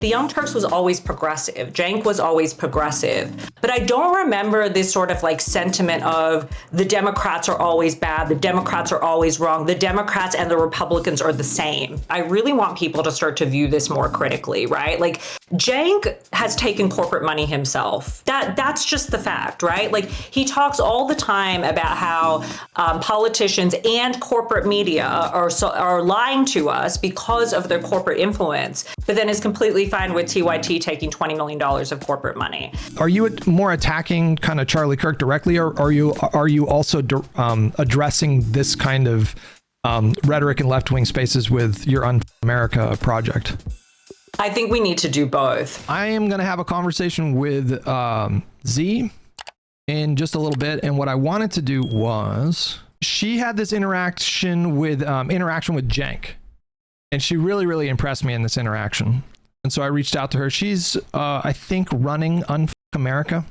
The Young Turks was always progressive. Cenk was always progressive. But I don't remember this sort of like sentiment of the Democrats are always bad, the Democrats are always wrong, the Democrats and the Republicans are the same. I really want people to start to view this more critically, right? Like Cenk has taken corporate money himself. That's just the fact, right? Like he talks all the time about how politicians and corporate media are lying to us because of their corporate influence, but then is completely fine with TYT taking $20 million of corporate money. Are you more attacking kind of Charlie Kirk directly, or are you also addressing this kind of rhetoric in left-wing spaces with your Un-America project? I think we need to do both. I am going to have a conversation with Zee in just a little bit, and what I wanted to do was she had this interaction with Cenk, and she really impressed me in this interaction. And so I reached out to her. She's, I think, running Un-America.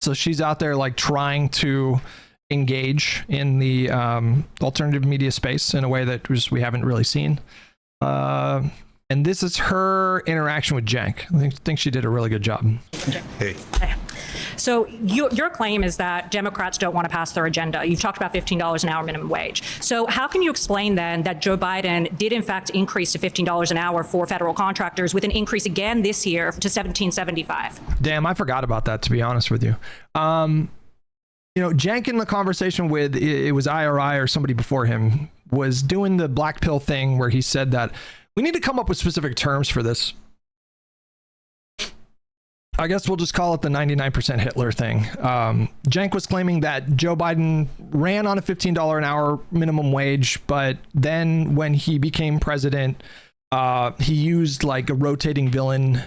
So she's out there like trying to engage in the alternative media space in a way that we haven't really seen. And this is her interaction with Cenk. I think she did a really good job. Hey. So your claim is that Democrats don't want to pass their agenda. You've talked about $15 an hour minimum wage. So how can you explain then that Joe Biden did in fact increase to $15 an hour for federal contractors with an increase again this year to $17.75? Damn, I forgot about that, to be honest with you. Cenk in the conversation with, it was IRI or somebody before him, was doing the black pill thing where he said that we need to come up with specific terms for this. I guess we'll just call it the 99% Hitler thing. Cenk was claiming that Joe Biden ran on a $15 an hour minimum wage, but then when he became president, he used like a rotating villain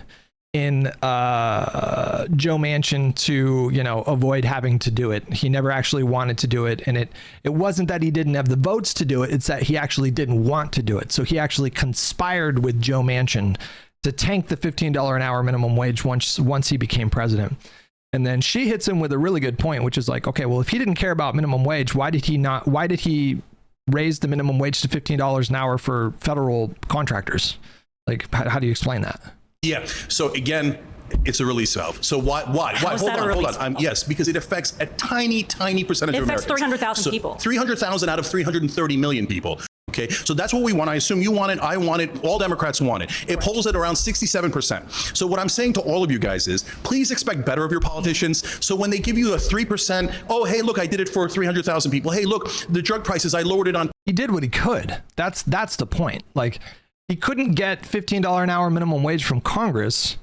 in Joe Manchin to, avoid having to do it. He never actually wanted to do it. And it wasn't that he didn't have the votes to do it. It's that he actually didn't want to do it. So he actually conspired with Joe Manchin to tank the $15 an hour minimum wage once he became president. And then she hits him with a really good point, which is like, okay, well, if he didn't care about minimum wage, why did he raise the minimum wage to $15 an hour for federal contractors? Like, how do you explain that? Yeah. So again, it's a release valve. So why? Hold on. Yes, because it affects a tiny percentage of Americans. It affects 300,000 people. 300,000 out of 330 million people. Okay, so that's what we want. I assume you want it. I want it. All Democrats want it. It polls at around 67%. So what I'm saying to all of you guys is, please expect better of your politicians. So when they give you a 3%, oh, hey, look, I did it for 300,000 people. Hey, look, the drug prices, I lowered it on. He did what he could. That's the point. Like, he couldn't get $15 an hour minimum wage from Congress.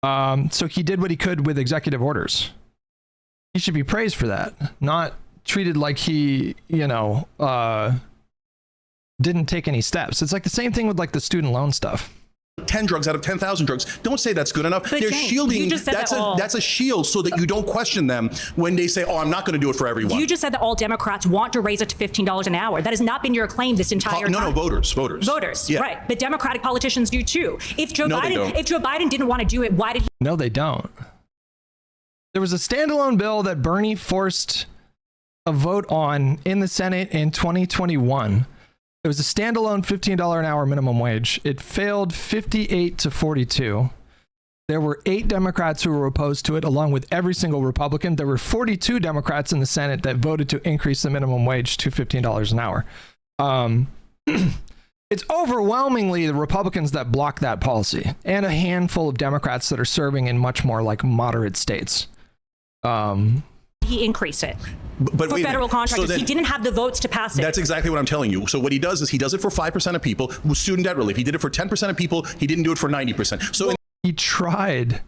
So he did what he could with executive orders. He should be praised for that, not treated like he, didn't take any steps. It's like the same thing with like the student loan stuff. 10 drugs out of 10,000 drugs. Don't say that's good enough. But They're Cenk, shielding. That's a shield so that you don't question them when they say, oh, I'm not going to do it for everyone. You just said that all Democrats want to raise it to $15 an hour. That has not been your claim this entire time. No, voters. Yeah. Right. But Democratic politicians do too. If Joe Biden didn't want to do it, why did he? No, they don't. There was a standalone bill that Bernie forced a vote on in the Senate in 2021. It was a standalone $15 an hour minimum wage. It failed 58 to 42. There were 8 Democrats who were opposed to it, along with every single Republican. There were 42 Democrats in the Senate that voted to increase the minimum wage to $15 an hour. It's overwhelmingly the Republicans that block that policy, and a handful of Democrats that are serving in much more like moderate states. He increased it but for federal contractors. So then, he didn't have the votes to pass it. That's exactly what I'm telling you. So what he does is he does it for 5% of people with student debt relief. He did it for 10% of people. He didn't do it for 90%. So he tried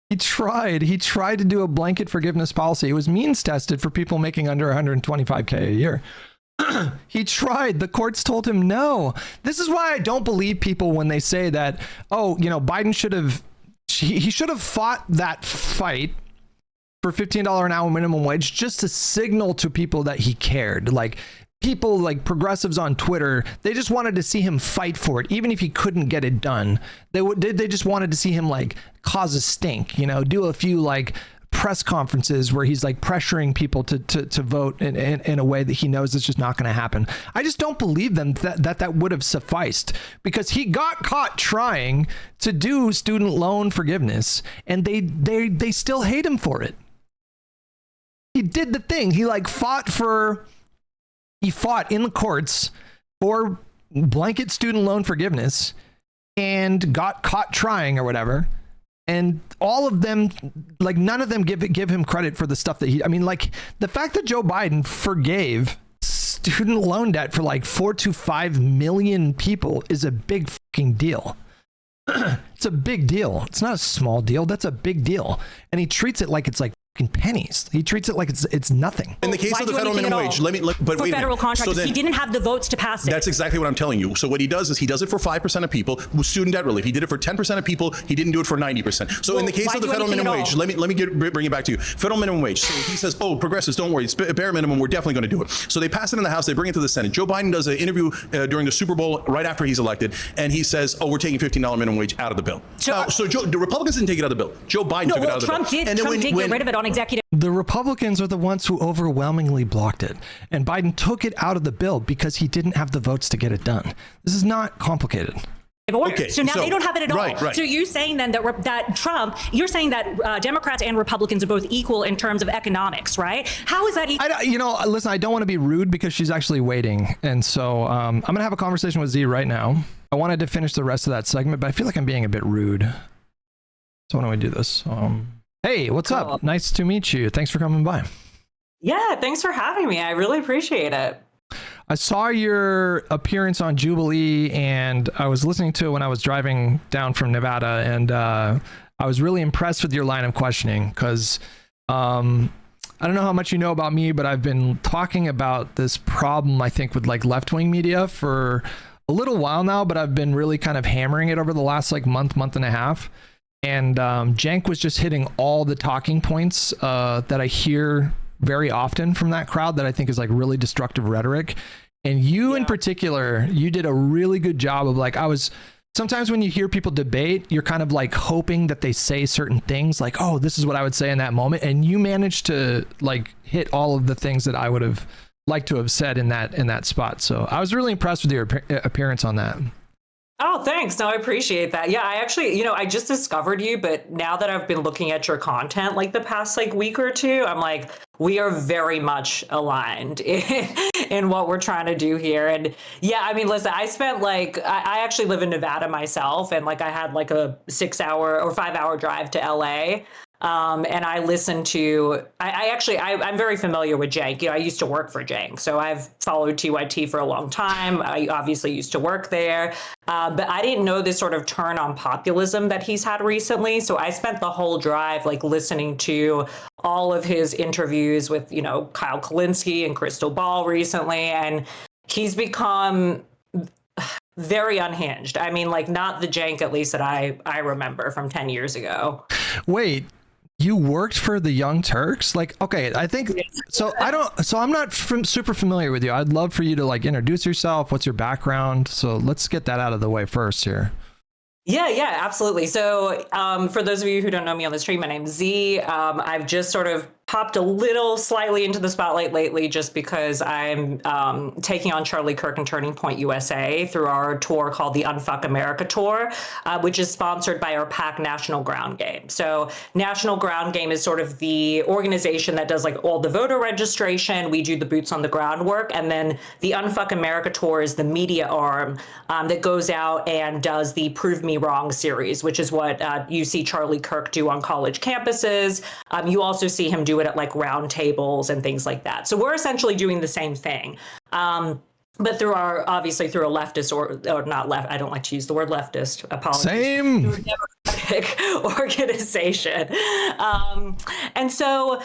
to do a blanket forgiveness policy. It was means tested for people making under $125K a year. He tried. The courts told him no. This is why I don't believe people when they say that, Biden should have fought that fight for $15 an hour minimum wage just to signal to people that he cared. Like, people like progressives on Twitter, they just wanted to see him fight for it, even if he couldn't get it done. They just wanted to see him like cause a stink, do a few like press conferences where he's like pressuring people to vote in a way that he knows it's just not going to happen. I just don't believe them that would have sufficed, because he got caught trying to do student loan forgiveness, and they still hate him for it. He did the thing. He fought in the courts for blanket student loan forgiveness and got caught trying or whatever. And all of them, none of them give him credit for the stuff that the fact that Joe Biden forgave student loan debt for 4 to 5 million people is a big fucking deal. It's a big deal. It's not a small deal. That's a big deal. And he treats it like it's pennies. He treats it like it's nothing. In the case of the federal minimum wage, for federal contractors, he didn't have the votes to pass it. That's exactly what I'm telling you. So what he does is he does it for 5% of people with student debt relief. He did it for 10% of people. He didn't do it for 90%. So in the case of the federal minimum wage, let me bring it back to you. Federal minimum wage. So he says, oh, progressives, don't worry. It's bare minimum. We're definitely going to do it. So they pass it in the House. They bring it to the Senate. Joe Biden does an interview during the Super Bowl right after he's elected, and he says, oh, we're taking $15 minimum wage out of the bill. The Republicans didn't take it out of the bill. Joe Biden took it out of the bill. Trump did get rid of it on executive. The Republicans are the ones who overwhelmingly blocked it, and Biden took it out of the bill because he didn't have the votes to get it done. This is not complicated. Okay, so now they don't have it at all. Right. So you're saying then that Trump, you're saying that Democrats and Republicans are both equal in terms of economics, right? How is that equal? Listen, I don't want to be rude because she's actually waiting. And so I'm going to have a conversation with Zee right now. I wanted to finish the rest of that segment, but I feel like I'm being a bit rude. So why don't we do this? Hey, what's up? Nice to meet you. Thanks for coming by. Yeah, thanks for having me. I really appreciate it. I saw your appearance on Jubilee, and I was listening to it when I was driving down from Nevada, and I was really impressed with your line of questioning because I don't know how much you know about me, but I've been talking about this problem, I think, with left-wing media for a little while now, but I've been really kind of hammering it over the last month and a half. And Cenk was just hitting all the talking points that I hear very often from that crowd that I think is really destructive rhetoric. And you in particular, you did a really good job of sometimes when you hear people debate, you're kind of hoping that they say certain things oh, this is what I would say in that moment. And you managed to hit all of the things that I would have liked to have said in that spot. So I was really impressed with your appearance on that. Oh, thanks. No, I appreciate that. Yeah, I actually, I just discovered you, but now that I've been looking at your content the past week or two, I'm we are very much aligned in what we're trying to do here. And yeah, listen, I spent I actually live in Nevada myself, and I had a 6-hour or 5-hour drive to LA. And I listened to, I'm very familiar with Cenk. I used to work for Cenk, so I've followed TYT for a long time. I obviously used to work there, but I didn't know this sort of turn on populism that he's had recently. So I spent the whole drive listening to all of his interviews with, Kyle Kulinski and Crystal Ball recently, and he's become very unhinged. Not the Cenk, at least that I remember from 10 years ago. Wait. You worked for the Young Turks? Okay, I think so. I'm not super familiar with you. I'd love for you to introduce yourself. What's your background? So let's get that out of the way first here. Yeah, absolutely. So for those of you who don't know me on the stream, my name's Zee. I've just sort of popped a little slightly into the spotlight lately just because I'm taking on Charlie Kirk and Turning Point USA through our tour called the Unfuck America Tour, which is sponsored by our PAC National Ground Game. So National Ground Game is sort of the organization that does all the voter registration. We do the boots on the ground work. And then the Unfuck America Tour is the media arm that goes out and does the Prove Me Wrong series, which is what you see Charlie Kirk do on college campuses. You also see him do it at round tables and things like that. So we're essentially doing the same thing. But through a leftist or not left, I don't like to use the word leftist. Apologies. Same. Through a democratic organization. And so,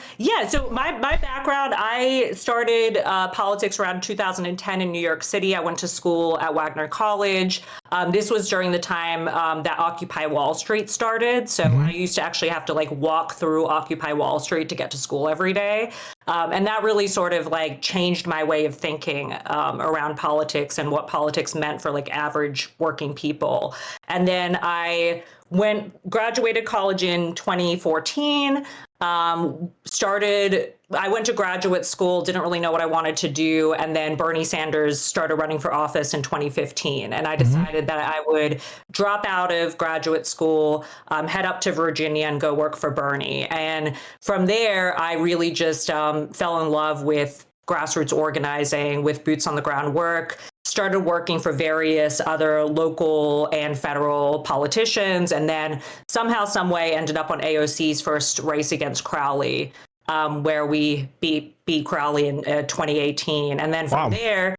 so my background, I started politics around 2010 in New York City. I went to school at Wagner College. This was during the time that Occupy Wall Street started. So I used to actually have to walk through Occupy Wall Street to get to school every day. And that really sort of changed my way of thinking around politics and what politics meant for average working people. And then I graduated college in 2014. I went to graduate school, didn't really know what I wanted to do. And then Bernie Sanders started running for office in 2015. And I decided that I would drop out of graduate school, head up to Virginia and go work for Bernie. And from there, I really just fell in love with grassroots organizing, with boots on the ground work. Started working for various other local and federal politicians, and then somehow, some way ended up on AOC's first race against Crowley, where we beat Crowley in 2018. And then from there,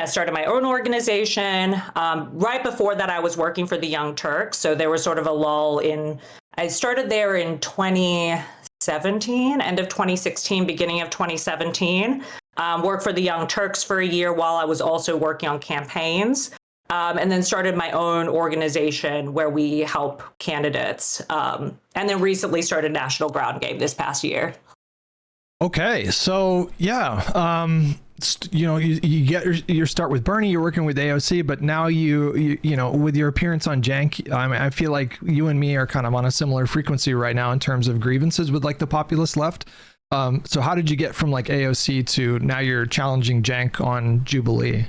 started my own organization. Right before that, I was working for the Young Turks. So there was sort of a lull I started there in 2017, end of 2016, beginning of 2017. Worked for the Young Turks for a year while I was also working on campaigns, and then started my own organization where we help candidates, and then recently started National Ground Game this past year. Okay, so you get your start with Bernie, you're working with AOC, but now you with your appearance on Cenk, I feel like you and me are kind of on a similar frequency right now in terms of grievances with like the populist left. So how did you get from like AOC to now you're challenging Cenk on Jubilee?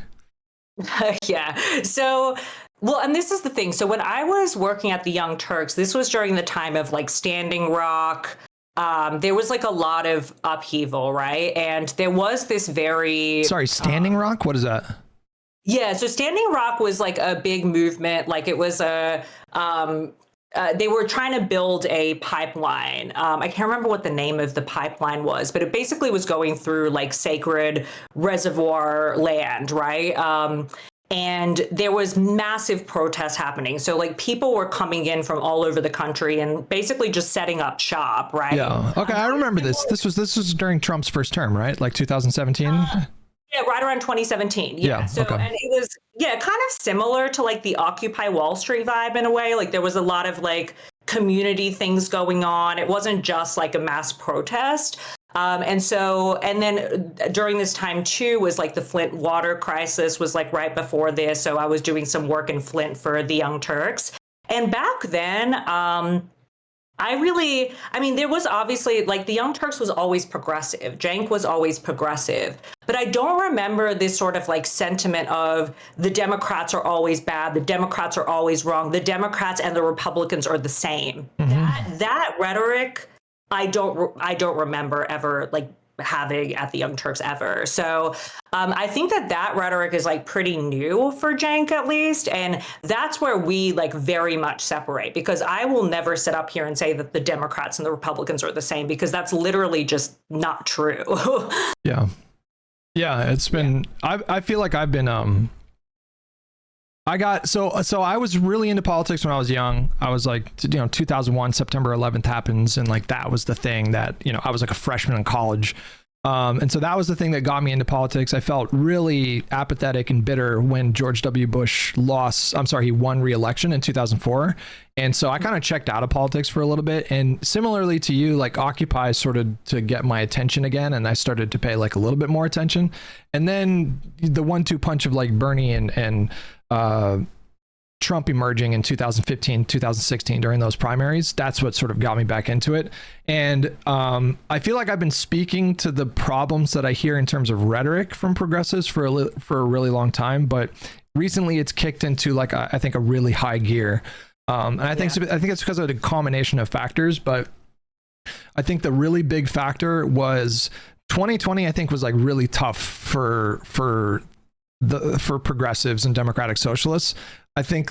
So, and this is the thing. So when I was working at the Young Turks, this was during the time of like Standing Rock. There was like a lot of upheaval, right? And there was this Standing Rock? What is that? Yeah, so Standing Rock was like a big movement. Like it was they were trying to build a pipeline. I can't remember what the name of the pipeline was, but it basically was going through like sacred reservoir land, right? And there was massive protests happening. So like people were coming in from all over the country and basically just setting up shop, right? Yeah. Okay, I remember this. This was during Trump's first term, right? Like 2017. Yeah, right around 2017. Yeah. So, and it was, kind of similar to like the Occupy Wall Street vibe in a way. Like there was a lot of like community things going on. It wasn't just like a mass protest. And then during this time too was like the Flint water crisis was like right before this. So I was doing some work in Flint for the Young Turks. And back then, there was obviously like the Young Turks was always progressive. Cenk was always progressive. But I don't remember this sort of like sentiment of the Democrats are always bad. The Democrats are always wrong. The Democrats and the Republicans are the same. That rhetoric, I don't remember ever like having at the Young Turks ever. So I think that rhetoric is like pretty new for Cenk at least. And that's where we like very much separate, because I will never sit up here and say that the Democrats and the Republicans are the same, because that's literally just not true. Yeah. It's been, I feel like I've been, so I was really into politics when I was young. I was like, 2001, September 11th happens. And like, that was the thing that, I was like a freshman in college. And so that was the thing that got me into politics. I felt really apathetic and bitter when George W. Bush he won re-election in 2004. And so I kind of checked out of politics for a little bit. And similarly to you, like Occupy started to get my attention again. And I started to pay like a little bit more attention. And then the 1-2 punch of like Bernie and Trump emerging in 2015, 2016 during those primaries, that's what sort of got me back into it. And I feel like I've been speaking to the problems that I hear in terms of rhetoric from progressives for a really long time, but recently it's kicked into like I think a really high gear. And I think it's because of the combination of factors, but I think the really big factor was 2020, I think, was like really tough for progressives and democratic socialists. I think,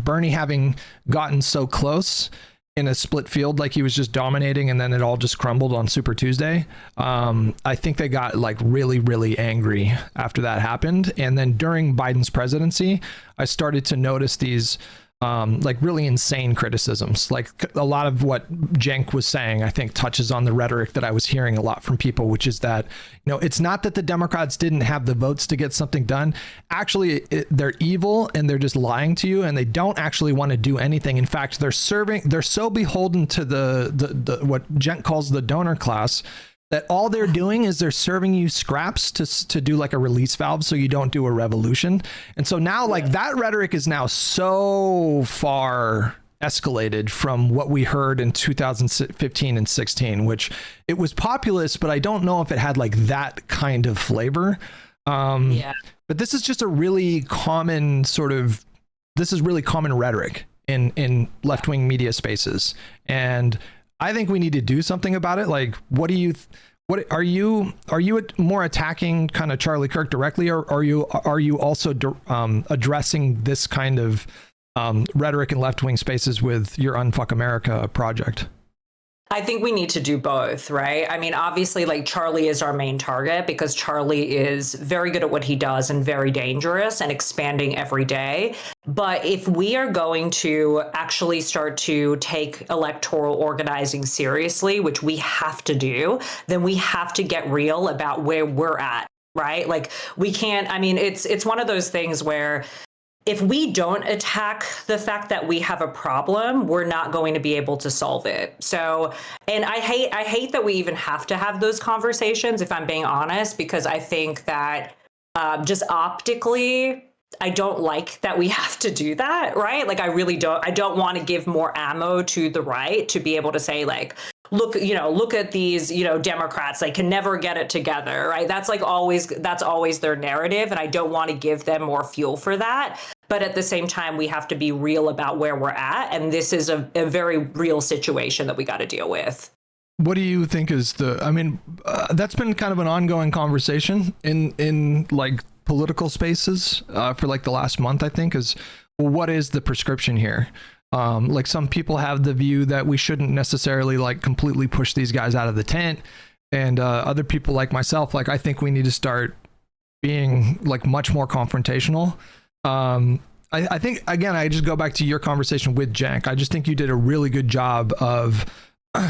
Bernie having gotten so close in a split field, like he was just dominating and then it all just crumbled on Super Tuesday. I think they got like really, really angry after that happened. And then during Biden's presidency, I started to notice these like really insane criticisms. Like a lot of what Cenk was saying, I think touches on the rhetoric that I was hearing a lot from people, which is that, it's not that the Democrats didn't have the votes to get something done. Actually, they're evil and they're just lying to you, and they don't actually want to do anything. In fact, they're so beholden to the what Cenk calls the donor class, that all they're doing is they're serving you scraps to do like a release valve so you don't do a revolution. And so now like that rhetoric is now so far escalated from what we heard in 2015 and 16, which it was populist, but I don't know if it had like that kind of flavor. Yeah. But this is just a really common really common rhetoric in left-wing media spaces. And I think we need to do something about it. Like, what are you more attacking kind of Charlie Kirk directly, or are you also addressing this kind of rhetoric in left-wing spaces with your Unfuck America project? I think we need to do both, right? I mean, obviously, like, Charlie is our main target because Charlie is very good at what he does and very dangerous and expanding every day. But if we are going to actually start to take electoral organizing seriously, which we have to do, then we have to get real about where we're at, right? Like, we can't, I mean, it's one of those things where if we don't attack the fact that we have a problem, we're not going to be able to solve it. So, and I hate that we even have to have those conversations, if I'm being honest, because I think that just optically, I don't like that we have to do that, right? Like, I don't want to give more ammo to the right to be able to say, like, look at these, Democrats, they can never get it together, right? That's always their narrative. And I don't want to give them more fuel for that. But at the same time, we have to be real about where we're at. And this is a very real situation that we got to deal with. What do you think is that's been kind of an ongoing conversation in like political spaces for like the last month, I think, is, well, what is the prescription here? Like, some people have the view that we shouldn't necessarily like completely push these guys out of the tent. And other people like myself, like, I think we need to start being like much more confrontational. I think, again, I just go back to your conversation with Cenk. I just think you did a really good job of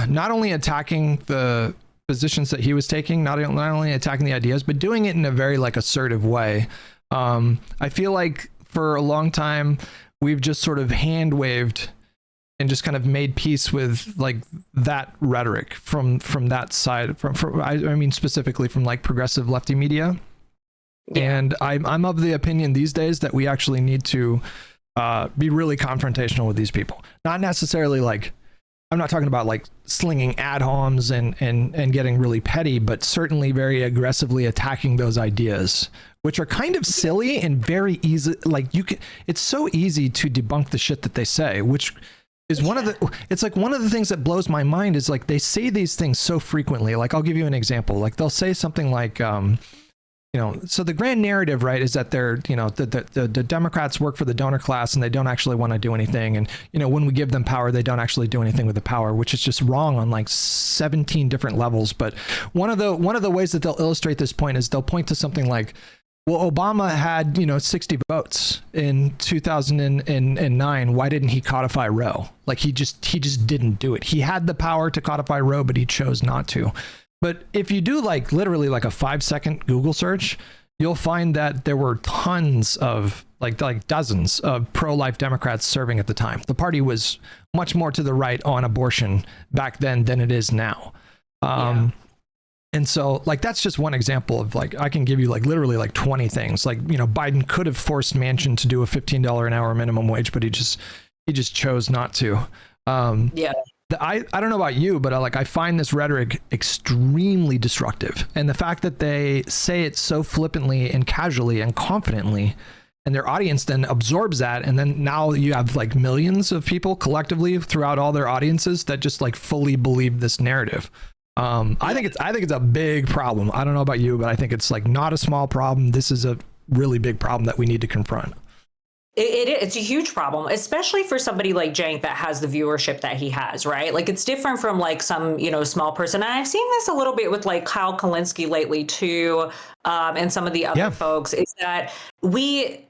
not only attacking the positions that he was taking, not only attacking the ideas, but doing it in a very like assertive way. I feel like for a long time, we've just sort of hand waved and just kind of made peace with like that rhetoric from that side, I mean, specifically from like progressive lefty media. Yeah. And I'm of the opinion these days that we actually need to be really confrontational with these people. Not necessarily like, I'm not talking about like slinging ad homs and getting really petty, but certainly very aggressively attacking those ideas, which are kind of silly and very easy. Like, it's so easy to debunk the shit that they say, which is it's like one of the things that blows my mind is like, they say these things so frequently. Like, I'll give you an example. Like, they'll say something like, so the grand narrative, right, is that they're, the Democrats work for the donor class and they don't actually want to do anything. And, when we give them power, they don't actually do anything with the power, which is just wrong on like 17 different levels. But one of the ways that they'll illustrate this point is they'll point to something like, well, Obama had, 60 votes in 2009. Why didn't he codify Roe? Like, he just didn't do it. He had the power to codify Roe, but he chose not to. But if you do like literally like a 5-second Google search, you'll find that there were tons of like dozens of pro-life Democrats serving at the time. The party was much more to the right on abortion back then than it is now. And so like, that's just one example of like, I can give you like literally like 20 things. Like, Biden could have forced Manchin to do a $15 an hour minimum wage, but he just chose not to. I don't know about you, but I find this rhetoric extremely destructive. And the fact that they say it so flippantly and casually and confidently, and their audience then absorbs that. And then now you have like millions of people collectively throughout all their audiences that just like fully believe this narrative. I think it's a big problem. I don't know about you, but I think it's like not a small problem. This is a really big problem that we need to confront. It's a huge problem, especially for somebody like Cenk that has the viewership that he has, right? Like, it's different from like some, small person. And I've seen this a little bit with like Kyle Kalinske lately too, and some of the other folks, is that we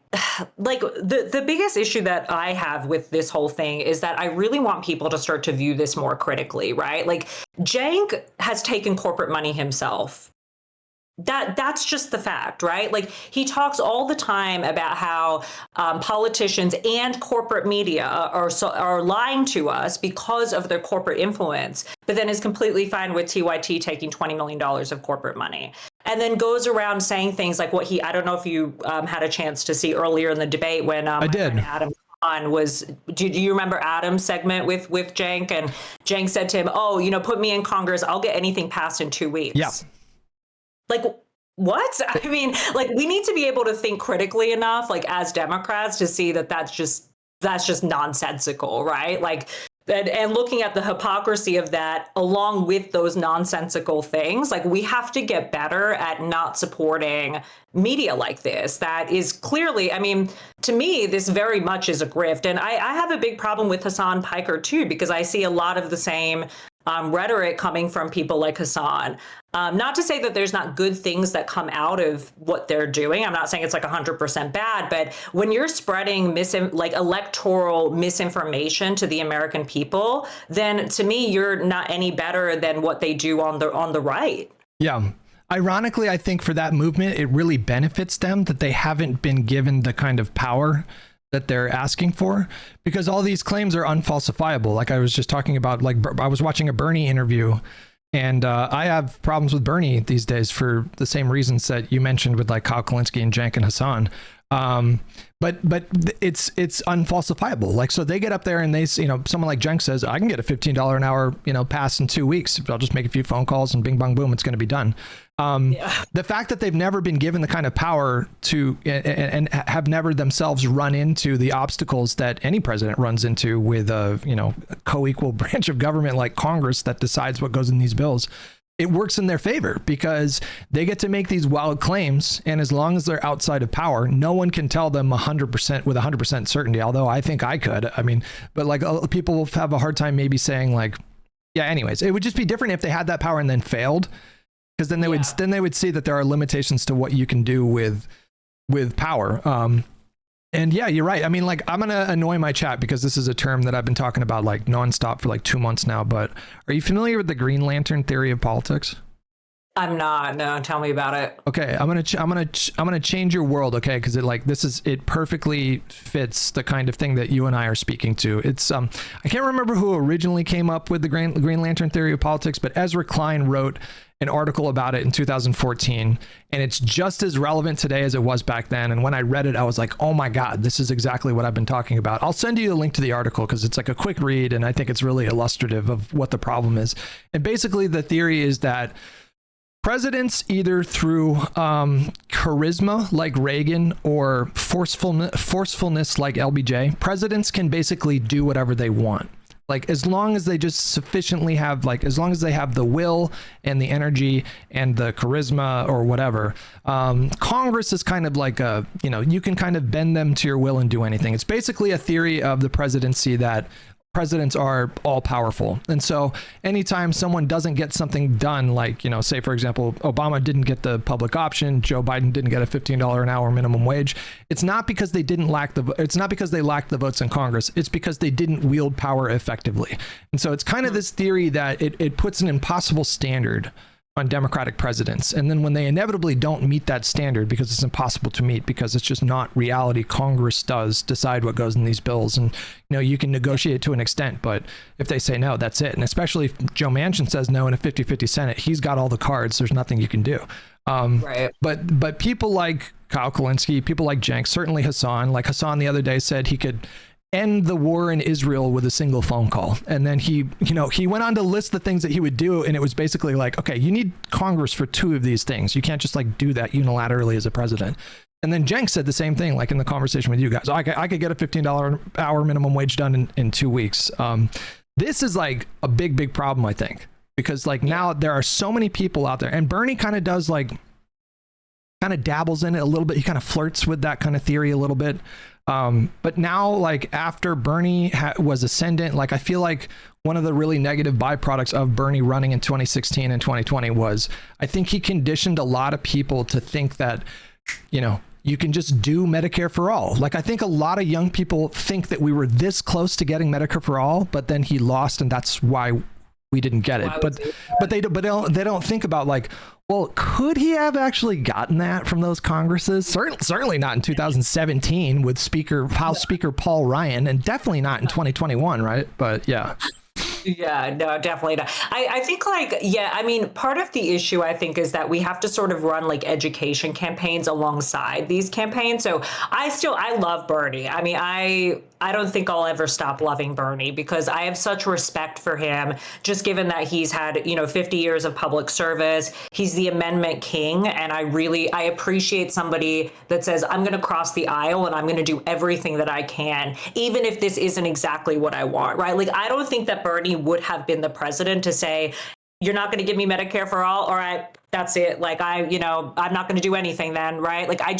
like the biggest issue that I have with this whole thing is that I really want people to start to view this more critically, right? Like, Cenk has taken corporate money himself. That's just the fact, right? Like, he talks all the time about how politicians and corporate media are lying to us because of their corporate influence, but then is completely fine with TYT taking $20 million of corporate money. And then goes around saying things like I don't know if you had a chance to see earlier in the debate when I did. Adam was, do you remember Adam's segment with Cenk? And Cenk said to him, oh, put me in Congress, I'll get anything passed in 2 weeks. Yeah. Like, what? I mean, like, we need to be able to think critically enough, like, as Democrats, to see that that's just nonsensical, right? Like, and looking at the hypocrisy of that, along with those nonsensical things, like, we have to get better at not supporting media like this. That is clearly, I mean, to me, this very much is a grift. And I have a big problem with Hassan Piker, too, because I see a lot of the same rhetoric coming from people like Hassan. Not to say that there's not good things that come out of what they're doing. I'm not saying it's like 100% bad, but when you're spreading electoral misinformation to the American people, then to me, you're not any better than what they do on the right. Yeah. Ironically, I think for that movement, it really benefits them that they haven't been given the kind of power that they're asking for, because all these claims are unfalsifiable. Like I was just talking about, like I was watching a Bernie interview, and I have problems with Bernie these days for the same reasons that you mentioned with like Kyle Kulinski and Cenk and Hassan. But it's unfalsifiable. Like, so they get up there and they, someone like Cenk says, I can get a $15 an hour, pass in 2 weeks. I'll just make a few phone calls and bing, bong, boom, it's going to be done. The fact that they've never been given the kind of power to and have never themselves run into the obstacles that any president runs into with a, co-equal branch of government like Congress that decides what goes in these bills. It works in their favor because they get to make these wild claims. And as long as they're outside of power, no one can tell them 100% with 100% certainty. Although I think I could, but like people will have a hard time maybe saying like, yeah, anyways, it would just be different if they had that power and then failed. Because then they would see that there are limitations to what you can do with power. And yeah, you're right. I mean, like, I'm going to annoy my chat because this is a term that I've been talking about like nonstop for like 2 months now. But are you familiar with the Green Lantern theory of politics? I'm not. No, tell me about it. Okay, I'm gonna change your world. Okay, because it perfectly fits the kind of thing that you and I are speaking to. It's I can't remember who originally came up with the Green Lantern theory of politics, but Ezra Klein wrote an article about it in 2014, and it's just as relevant today as it was back then. And when I read it, I was like, oh my God, this is exactly what I've been talking about. I'll send you a link to the article because it's like a quick read, and I think it's really illustrative of what the problem is. And basically, the theory is that presidents, either through charisma like Reagan or forcefulness like LBJ, presidents can basically do whatever they want. Like, as long as they just sufficiently have, like, as long as they have the will and the energy and the charisma or whatever, Congress is kind of like a, you can kind of bend them to your will and do anything. It's basically a theory of the presidency that presidents are all powerful. And so anytime someone doesn't get something done, like, say, for example, Obama didn't get the public option, Joe Biden didn't get a $15 an hour minimum wage. It's not because they lacked the votes in Congress. It's because they didn't wield power effectively. And so it's kind of this theory that it puts an impossible standard on Democratic presidents. And then when they inevitably don't meet that standard, because it's impossible to meet, because it's just not reality, Congress does decide what goes in these bills. And, you can negotiate to an extent, but if they say no, that's it. And especially if Joe Manchin says no in a 50-50 Senate, he's got all the cards. There's nothing you can do. Right. But people like Kyle Kulinski, people like Cenk, certainly Hassan, like Hassan the other day said he could end the war in Israel with a single phone call. And then he went on to list the things that he would do. And it was basically like, okay, you need Congress for 2 of these things. You can't just like do that unilaterally as a president. And then Cenk said the same thing, like in the conversation with you guys. I could get a $15 an hour minimum wage done in 2 weeks. This is like a big problem, I think, because like now there are so many people out there, and Bernie kind of does like, kind of dabbles in it a little bit. He kind of flirts with that kind of theory a little bit. But now, like after Bernie was ascendant, like I feel like one of the really negative byproducts of Bernie running in 2016 and 2020 was, I think he conditioned a lot of people to think that, you can just do Medicare for all. Like, I think a lot of young people think that we were this close to getting Medicare for all, but then he lost, and that's why we didn't get it. But they don't think about like, well, could he have actually gotten that from those Congresses? Certainly not in 2017 with House Speaker Paul Ryan, and definitely not in 2021, right? But yeah. Yeah, no, definitely not. I think part of the issue, I think, is that we have to sort of run like education campaigns alongside these campaigns. So I love Bernie. I mean, I don't think I'll ever stop loving Bernie because I have such respect for him, just given that he's had, 50 years of public service. He's the amendment king. And I appreciate somebody that says, I'm going to cross the aisle and I'm going to do everything that I can, even if this isn't exactly what I want, right? Like, I don't think that Bernie would have been the president to say, you're not going to give me Medicare for all right, that's it. Like, I'm not going to do anything then, right? Like, I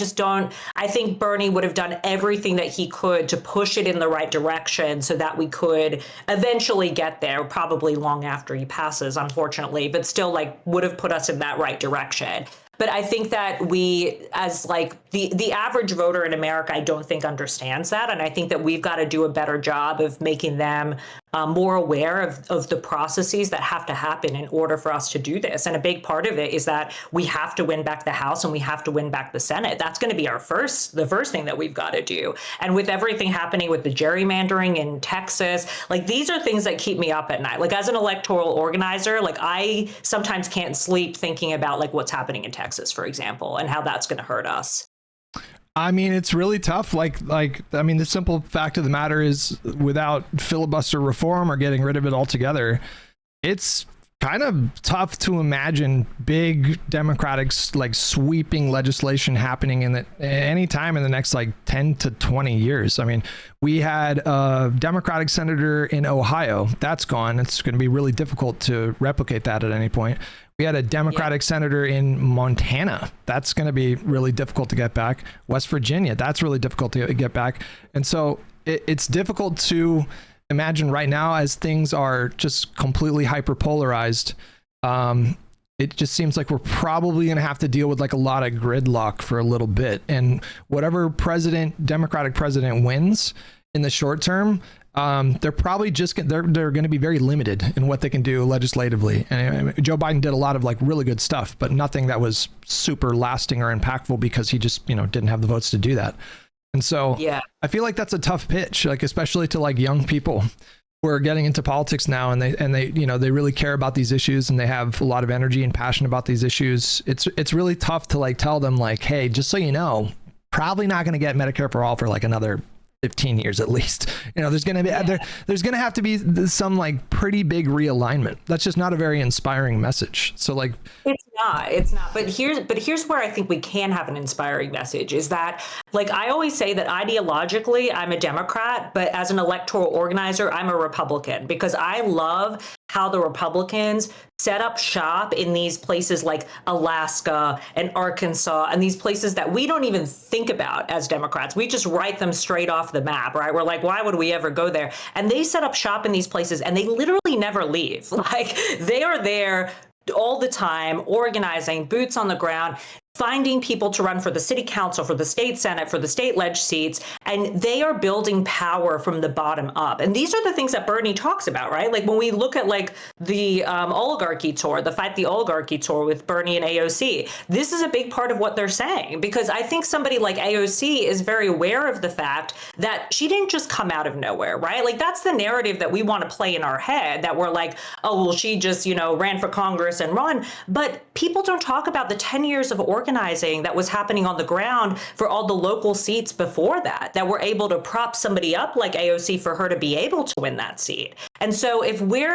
think Bernie would have done everything that he could to push it in the right direction so that we could eventually get there, probably long after he passes, unfortunately, but still would have put us in that right direction. But I think that we, as the average voter in America, I don't think understands that. And I think that we've got to do a better job of making them more aware of the processes that have to happen in order for us to do this. And a big part of it is that we have to win back the House and we have to win back the Senate. That's going to be the first thing that we've got to do. And with everything happening with the gerrymandering in Texas, these are things that keep me up at night. As an electoral organizer, I sometimes can't sleep thinking about what's happening in Texas, for example, and how that's going to hurt us. I mean, it's really tough. The simple fact of the matter is, without filibuster reform or getting rid of it altogether, it's kind of tough to imagine big Democratic sweeping legislation happening in any time in the next 10 to 20 years. I mean, we had a Democratic senator in Ohio. That's gone. It's going to be really difficult to replicate that at any point. We had a Democratic senator in Montana. That's going to be really difficult to get back. West Virginia, that's really difficult to get back. And so it's difficult to imagine right now, as things are just completely hyperpolarized. It just seems like we're probably going to have to deal with a lot of gridlock for a little bit. And whatever Democratic president wins in the short term, they're probably they're going to be very limited in what they can do legislatively. And Joe Biden did a lot of really good stuff, but nothing that was super lasting or impactful because he just didn't have the votes to do that. And so I feel like that's a tough pitch, especially to young people who are getting into politics now, and they really care about these issues and they have a lot of energy and passion about these issues. It's really tough to tell them hey, just so you know, probably not going to get Medicare for all for another 15 years at least. There's going to be there's going to have to be some pretty big realignment. That's just not a very inspiring message. So it's not. But here's where I think we can have an inspiring message is that I always say that ideologically I'm a Democrat, but as an electoral organizer, I'm a Republican because I love how the Republicans set up shop in these places like Alaska and Arkansas and these places that we don't even think about as Democrats. We just write them straight off the map, right? We're why would we ever go there? And they set up shop in these places and they literally never leave. They are there all the time, organizing, boots on the ground, finding people to run for the city council, for the state senate, for the state leg seats, and they are building power from the bottom up. And these are the things that Bernie talks about, right? When we look at the oligarchy tour, the Fight the Oligarchy tour with Bernie and AOC, this is a big part of what they're saying, because I think somebody like AOC is very aware of the fact that she didn't just come out of nowhere, right? That's the narrative that we want to play in our head, that we're oh, well, she just, ran for Congress and run. But people don't talk about the 10 years of organizing that was happening on the ground for all the local seats before that were able to prop somebody up like AOC for her to be able to win that seat. And so if we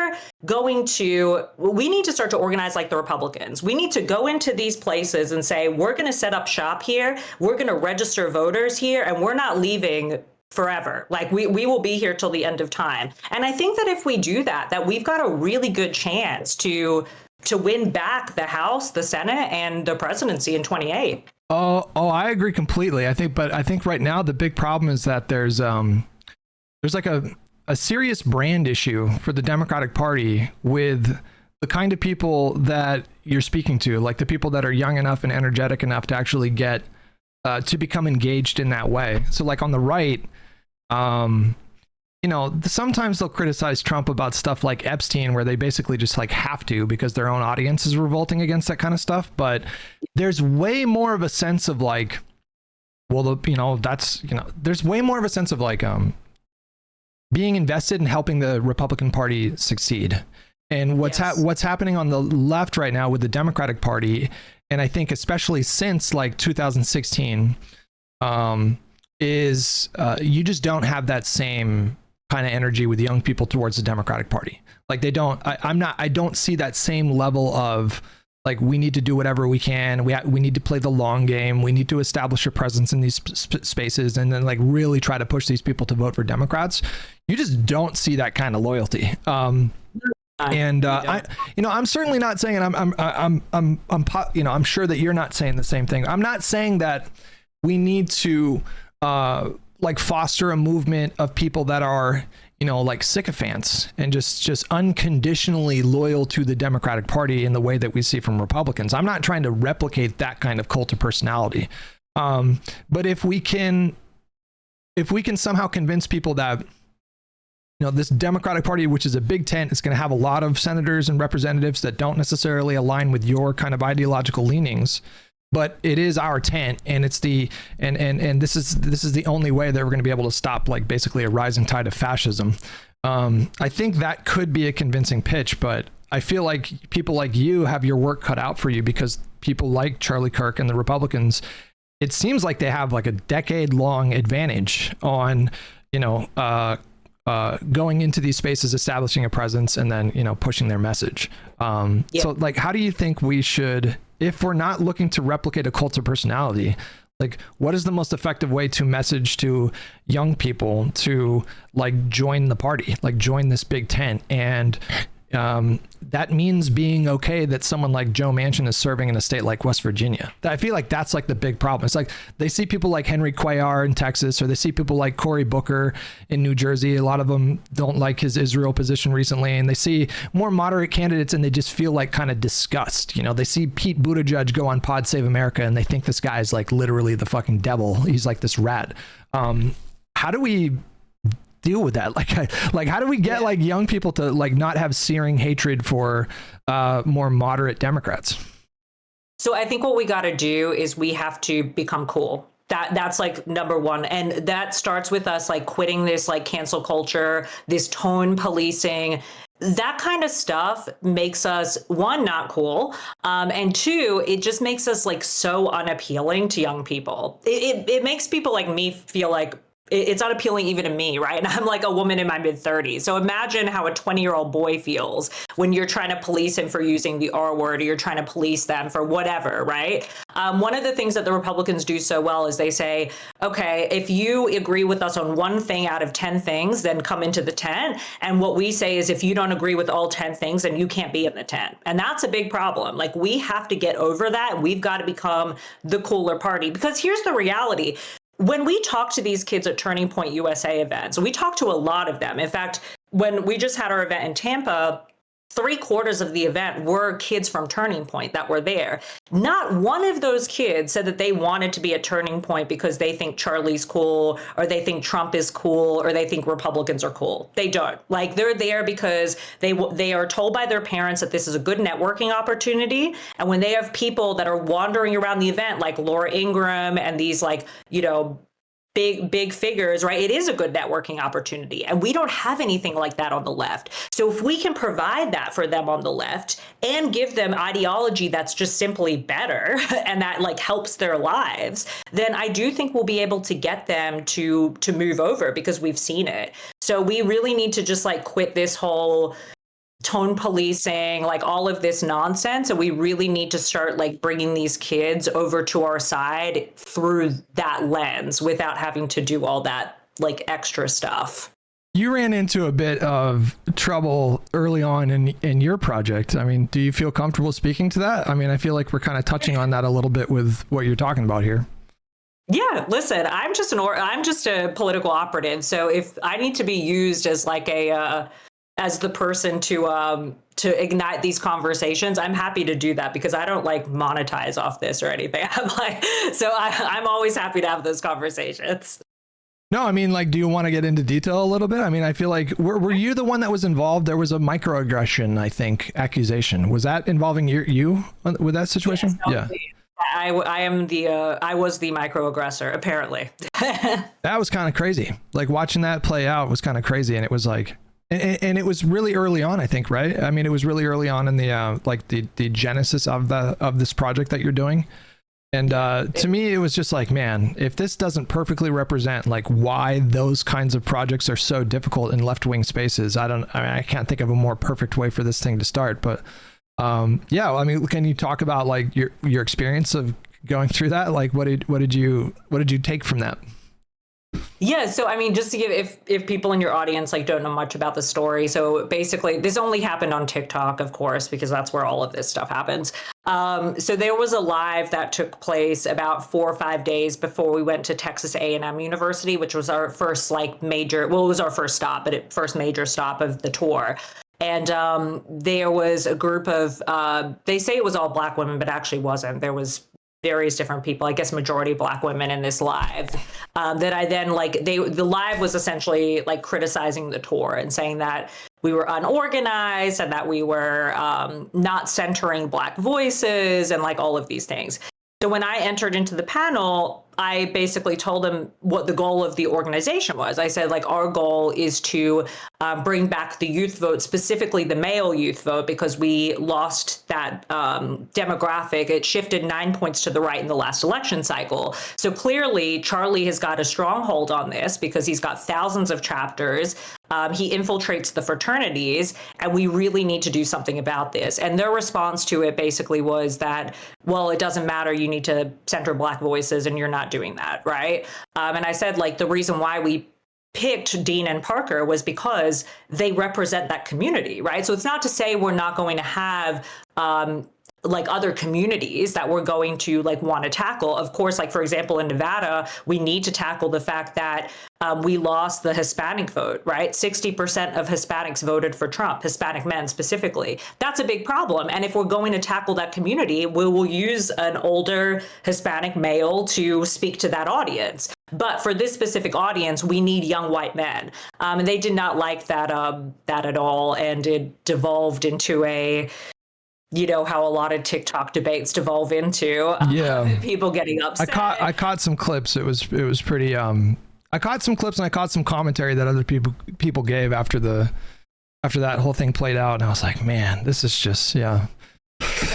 need to start to organize like the Republicans. We need to go into these places and say, we're going to set up shop here. We're going to register voters here, and we're not leaving forever. We will be here till the end of time. And I think that if we do that we've got a really good chance to win back the House, the Senate, and the presidency in 28. Oh, I agree completely. I think right now the big problem is that there's a serious brand issue for the Democratic Party with the kind of people that you're speaking to, the people that are young enough and energetic enough to actually get to become engaged in that way. So on the right, sometimes they'll criticize Trump about stuff like Epstein, where they basically just have to because their own audience is revolting against that kind of stuff. But there's way more of a sense of there's way more of a sense of being invested in helping the Republican Party succeed. And what's happening on the left right now with the Democratic Party, and I think especially since 2016, is you just don't have that same kind of energy with young people towards the Democratic Party. Like they don't, I don't see that same level of like, we need to do whatever we can. We need to play the long game. We need to establish a presence in these spaces and then like really try to push these people to vote for Democrats. You just don't see that kind of loyalty. I'm certainly not saying, and I'm sure that you're not saying the same thing. I'm not saying that we need to like foster a movement of people that are, like sycophants and just unconditionally loyal to the Democratic Party in the way that we see from Republicans. I'm not trying to replicate that kind of cult of personality. But if we can somehow convince people that, this Democratic Party, which is a big tent, is going to have a lot of senators and representatives that don't necessarily align with your kind of ideological leanings, but it is our tent, and it's and this is the only way that we're going to be able to stop like basically a rising tide of fascism. I think that could be a convincing pitch, but I feel like people like you have your work cut out for you, because people like Charlie Kirk and the Republicans, it seems like they have like a decade-long advantage on going into these spaces, establishing a presence, and then pushing their message. So like, how do you think we should, if we're not looking to replicate a cult of personality, like what is the most effective way to message to young people to like join the party, like join this big tent? And that means being okay that someone like Joe Manchin is serving in a state like West Virginia. I feel like that's like the big problem. It's like they see people like Henry Cuellar in Texas, or they see people like Cory Booker in New Jersey. A lot of them don't like his Israel position recently, and they see more moderate candidates and they just feel like kind of disgust. They see Pete Buttigieg go on Pod Save America and they think this guy is like literally the fucking devil. He's like this rat. How do we deal with that? Like how do we get like young people to like not have searing hatred for more moderate Democrats? So I think what we got to do is we have to become cool. That's like number one. And that starts with us like quitting this like cancel culture, this tone policing. That kind of stuff makes us, one, not cool, and two, it just makes us like so unappealing to young people. It makes people like me feel like it's not appealing even to me, right? And I'm like a woman in my mid-30s. So imagine how a 20-year-old boy feels when you're trying to police him for using the R word, or you're trying to police them for whatever, right? One of the things that the Republicans do so well is they say, okay, if you agree with us on one thing out of 10 things, then come into the tent. And what we say is, if you don't agree with all 10 things, then you can't be in the tent. And that's a big problem. Like, we have to get over that. We've got to become the cooler party, because here's the reality. When we talk to these kids at Turning Point USA events, we talk to a lot of them. In fact, when we just had our event in Tampa, 3/4 of the event were kids from Turning Point that were there. Not one of those kids said that they wanted to be at Turning Point because they think Charlie's cool, or they think Trump is cool, or they think Republicans are cool. They don't. Like, they're there because they are told by their parents that this is a good networking opportunity. And when they have people that are wandering around the event, like Laura Ingraham and these like, big figures, right? It is a good networking opportunity. And we don't have anything like that on the left. So if we can provide that for them on the left and give them ideology that's just simply better and that like helps their lives, then I do think we'll be able to get them to move over, because we've seen it. So we really need to just like quit this whole tone policing, like all of this nonsense. And we really need to start like bringing these kids over to our side through that lens without having to do all that like extra stuff. You ran into a bit of trouble early on in your project. I mean, do you feel comfortable speaking to that? I mean, I feel like we're kind of touching on that a little bit with what you're talking about here. Yeah, listen, I'm just a political operative. So if I need to be used as like as the person to ignite these conversations, I'm happy to do that, because I don't like monetize off this or anything. I'm always happy to have those conversations. No, I mean, like, do you want to get into detail a little bit? I mean, I feel like, were you the one that was involved? There was a microaggression, I think, accusation. Was that involving you with that situation? Yes, yeah. I was the microaggressor, apparently. That was kind of crazy. Like, watching that play out was kind of crazy. And it was like, and it was really early on, I think, right? I mean, it was really early on in the like the genesis of this project that you're doing. And to me, it was just like, man, if this doesn't perfectly represent like why those kinds of projects are so difficult in left-wing spaces, I can't think of a more perfect way for this thing to start. But yeah, I mean, can you talk about like your experience of going through that? Like, what did you take from that? Yeah, so I mean, just to give, if people in your audience like don't know much about the story, so basically this only happened on TikTok, of course, because that's where all of this stuff happens. So there was a live that took place about 4 or 5 days before we went to Texas A&M University, which was our first like major, well, it was our first stop, but first major stop of the tour. And there was a group of, they say it was all Black women, but actually wasn't. There was various different people, I guess majority Black women in this live, that I then like, the live was essentially like criticizing the tour and saying that we were unorganized and that we were not centering Black voices and like all of these things. So when I entered into the panel, I basically told them what the goal of the organization was. I said, like, our goal is to bring back the youth vote, specifically the male youth vote, because we lost that demographic. It shifted 9 points to the right in the last election cycle. So clearly, Charlie has got a stronghold on this because he's got thousands of chapters. He infiltrates the fraternities, and we really need to do something about this. And their response to it basically was that, well, it doesn't matter. You need to center Black voices, and you're not doing that, right? And I said, like, the reason why we picked Dean and Parker was because they represent that community, right? So it's not to say we're not going to have like other communities that we're going to like want to tackle. Of course, like for example, in Nevada, we need to tackle the fact that we lost the Hispanic vote, right? 60% of Hispanics voted for Trump, Hispanic men specifically. That's a big problem. And if we're going to tackle that community, we will use an older Hispanic male to speak to that audience. But for this specific audience, we need young white men. And they did not like that at all. And it devolved into a, you know, how a lot of TikTok debates devolve into. Yeah. People getting upset. I caught some clips. It was pretty, I caught some clips and I caught some commentary that other people gave after that whole thing played out. And I was like, man, this is just, yeah.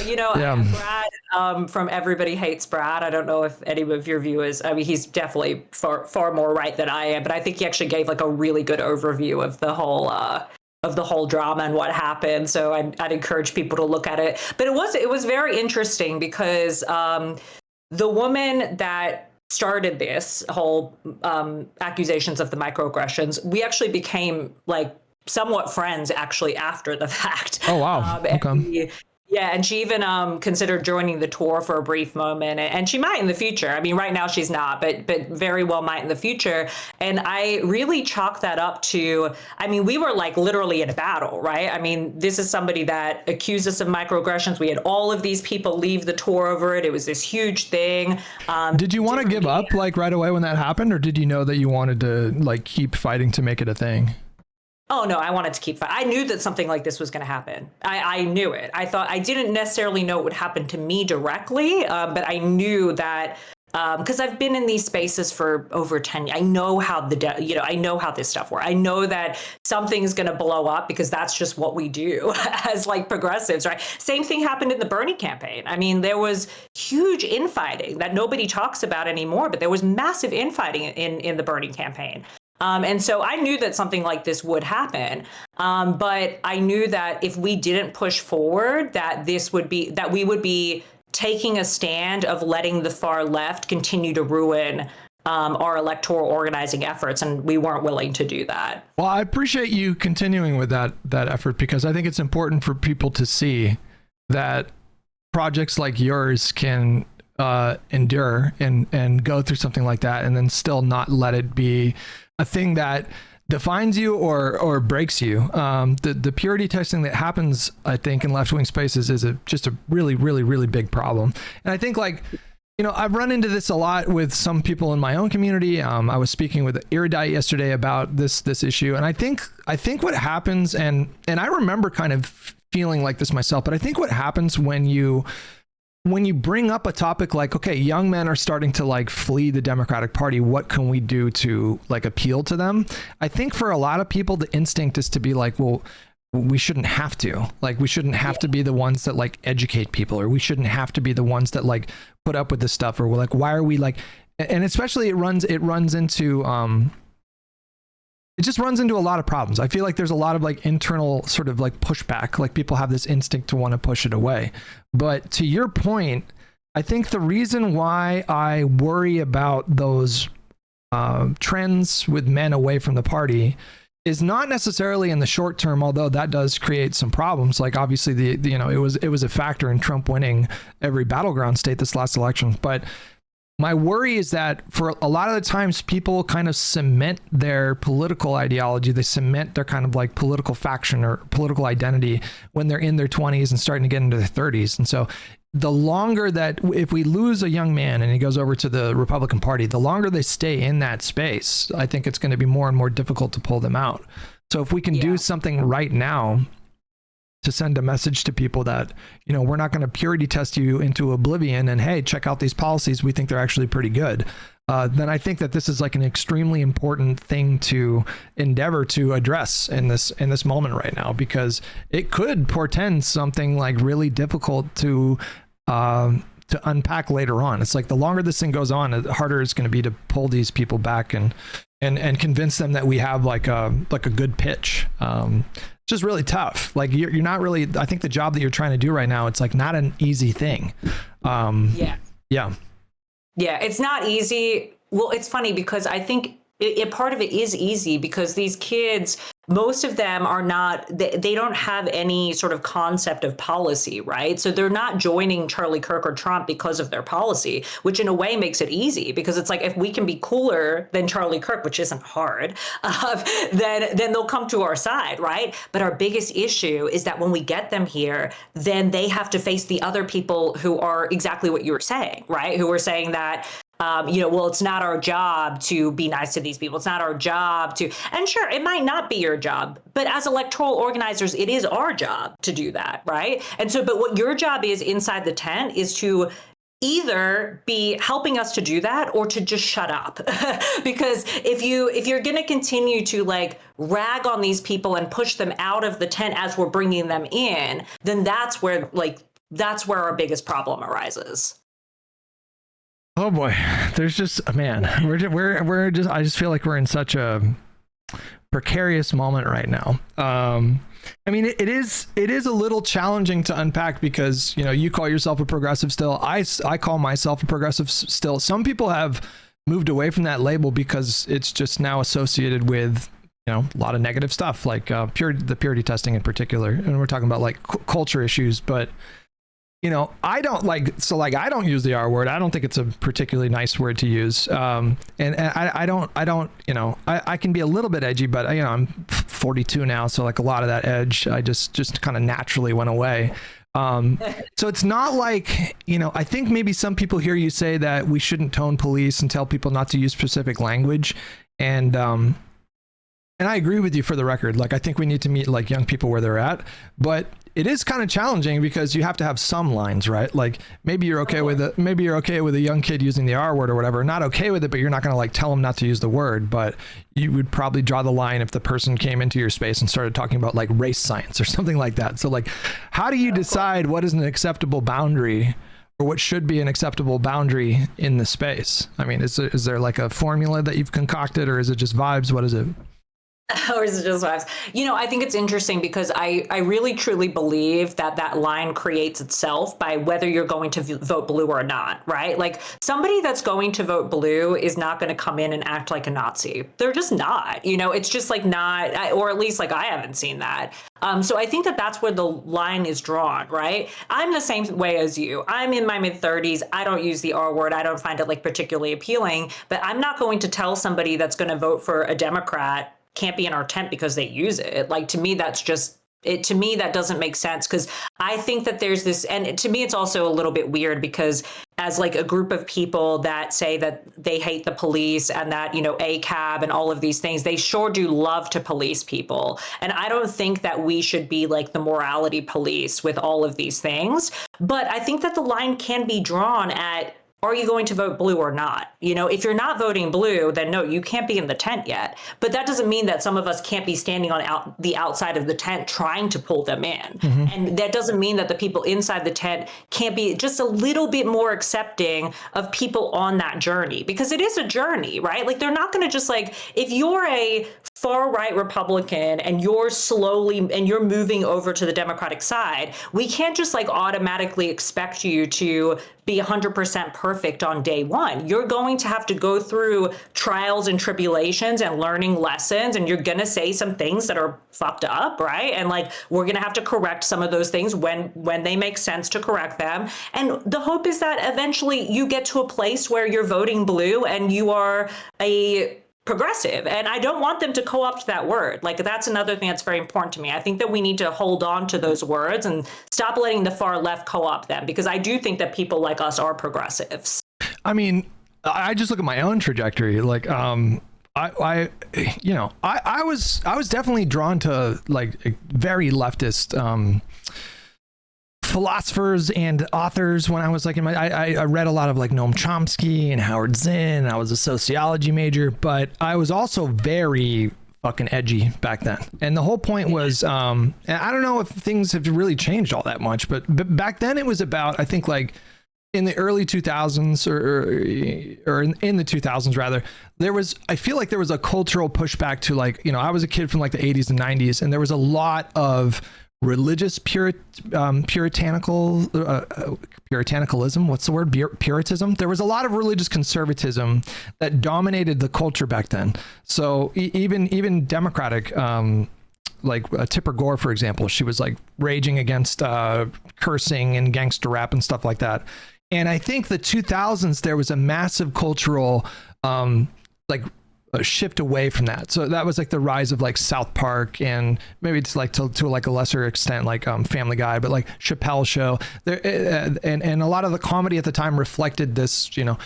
You know, yeah. Brad from Everybody Hates Brad. I don't know if any of your viewers, I mean, he's definitely far more right than I am, but I think he actually gave like a really good overview of the whole drama and what happened. So I'd encourage people to look at it. But it was very interesting because the woman that started this whole accusations of the microaggressions, we actually became like somewhat friends actually after the fact. Oh, wow. Okay. Yeah, and she even considered joining the tour for a brief moment, and she might in the future. I mean, right now she's not, but very well might in the future. And I really chalk that up to, I mean, we were like literally in a battle, right? I mean, this is somebody that accused us of microaggressions. We had all of these people leave the tour over it. It was this huge thing. Did you want to give up like right away when that happened, or did you know that you wanted to like keep fighting to make it a thing? Oh, no, I wanted to keep fighting. I knew that something like this was going to happen. I knew it. I didn't necessarily know it would happen to me directly, but I knew that because I've been in these spaces for over 10 years. I know how I know how this stuff works. I know that something's going to blow up because that's just what we do as like progressives, right? Same thing happened in the Bernie campaign. I mean, there was huge infighting that nobody talks about anymore, but there was massive infighting in the Bernie campaign. And so I knew that something like this would happen. But I knew that if we didn't push forward, that we would be taking a stand of letting the far left continue to ruin our electoral organizing efforts. And we weren't willing to do that. Well, I appreciate you continuing with that effort, because I think it's important for people to see that projects like yours can endure and go through something like that and then still not let it be a thing that defines you or breaks you. The purity testing that happens, I think, in left-wing spaces is just a really, really, really big problem. And I think, like, you know, I've run into this a lot with some people in my own community. I was speaking with Erudite yesterday about this issue, and I think what happens, and I remember kind of feeling like this myself, but I think what happens when you bring up a topic like, okay, young men are starting to like flee the Democratic Party, what can we do to like appeal to them? I think for a lot of people, the instinct is to be like, well, we shouldn't have to. Like, we shouldn't have to be the ones that like educate people, or we shouldn't have to be the ones that like put up with this stuff, or we're like, why are we like, and especially it runs into it just runs into a lot of problems. I feel like there's a lot of like internal sort of like pushback, like people have this instinct to want to push it away. But to your point, I think the reason why I worry about those trends with men away from the party is not necessarily in the short term, although that does create some problems. Like, obviously it was a factor in Trump winning every battleground state this last election. But my worry is that for a lot of the times people kind of cement their political ideology, they cement their kind of like political faction or political identity when they're in their 20s and starting to get into their 30s. And so the longer that, if we lose a young man and he goes over to the Republican Party, the longer they stay in that space, I think it's going to be more and more difficult to pull them out. So if we can do something right now to send a message to people that, you know, we're not going to purity test you into oblivion and, hey, check out these policies, we think they're actually pretty good, then I think that this is like an extremely important thing to endeavor to address in this moment right now, because it could portend something like really difficult to unpack later on. It's like the longer this thing goes on, the harder it's going to be to pull these people back and convince them that we have like a good pitch. Just really tough. Like, you're not really, I think the job that you're trying to do right now, it's like not an easy thing. Yeah, it's not easy. Well, it's funny because I think part of it is easy because these kids, most of them are not, they don't have any sort of concept of policy, right? So they're not joining Charlie Kirk or Trump because of their policy, which in a way makes it easy, because it's like, if we can be cooler than Charlie Kirk, which isn't hard, then they'll come to our side, right? But our biggest issue is that when we get them here, then they have to face the other people who are exactly what you were saying, right? Who were saying that, well, it's not our job to be nice to these people. It's not our job to, and sure, it might not be your job, but as electoral organizers, it is our job to do that, right? And so, but what your job is inside the tent is to either be helping us to do that or to just shut up. Because if you're going to continue to like rag on these people and push them out of the tent as we're bringing them in, then that's where our biggest problem arises. Oh boy, there's just, man, we're just, I just feel like we're in such a precarious moment right now. I mean, it is a little challenging to unpack because, you know, you call yourself a progressive still. I call myself a progressive still. Some people have moved away from that label because it's just now associated with, you know, a lot of negative stuff, like the purity testing in particular. And we're talking about like culture issues, but you know, I don't use the R word. I don't think it's a particularly nice word to use. And I don't, you know, I can be a little bit edgy, but you know, I'm 42 now. So like a lot of that edge, I just kind of naturally went away. So it's not like, you know, I think maybe some people hear you say that we shouldn't tone police and tell people not to use specific language. And I agree with you for the record. Like, I think we need to meet like young people where they're at, but it is kind of challenging because you have to have some lines, right? Like maybe you're okay with a young kid using the R word or whatever, not okay with it, but you're not going to like tell them not to use the word, but you would probably draw the line if the person came into your space and started talking about like race science or something like that. So like, how do you decide what is an acceptable boundary or what should be an acceptable boundary in the space? I mean, is there like a formula that you've concocted, or is it just vibes? What is it? Or is it just vibes? You know, I think it's interesting because I really truly believe that line creates itself by whether you're going to vote blue or not, right? Like somebody that's going to vote blue is not going to come in and act like a Nazi. They're just not, you know, it's just like not, or at least like I haven't seen that. So I think that's where the line is drawn, right? I'm the same way as you. I'm in my mid-30s. I don't use the R word. I don't find it like particularly appealing, but I'm not going to tell somebody that's going to vote for a Democrat can't be in our tent because they use it. Like, to me, that's just it. To me, that doesn't make sense, because I think that there's this, and to me, it's also a little bit weird because as like a group of people that say that they hate the police and that, you know, ACAB and all of these things, they sure do love to police people. And I don't think that we should be like the morality police with all of these things. But I think that the line can be drawn at are you going to vote blue or not? You know, if you're not voting blue, then no, you can't be in the tent yet. But that doesn't mean that some of us can't be standing on the outside of the tent trying to pull them in. And that doesn't mean that the people inside the tent can't be just a little bit more accepting of people on that journey, because it is a journey, right? Like, they're not going to just, like, if you're a far right Republican and you're moving over to the Democratic side, we can't just like automatically expect you to be 100% perfect on day one. You're going to have to go through trials and tribulations and learning lessons, and you're going to say some things that are fucked up, right? And like, we're going to have to correct some of those things when they make sense to correct them. And the hope is that eventually you get to a place where you're voting blue and you are a progressive. And I don't want them to co-opt that word. Like, that's another thing that's very important to me. I think that we need to hold on to those words and stop letting the far left co-opt them, because I do think that people like us are progressives. I mean, I just look at my own trajectory. Like, I was definitely drawn to like very leftist philosophers and authors when I was like I read a lot of like Noam Chomsky and Howard Zinn. I was a sociology major, but I was also very fucking edgy back then. And the whole point was, and I don't know if things have really changed all that much, but back then it was about, I think like in the early 2000s or in the 2000s rather, I feel like there was a cultural pushback to like, you know, I was a kid from like the 80s and 90s, and there was a lot of religious puritanical, what's the word? Puritanism. There was a lot of religious conservatism that dominated the culture back then. So even Democratic, like Tipper Gore, for example, she was like raging against cursing and gangster rap and stuff like that. And I think the 2000s, there was a massive cultural like a shift away from that. So that was like the rise of like South Park, and maybe it's like to like a lesser extent like Family Guy, but like Chappelle Show there, and a lot of the comedy at the time reflected this, you know,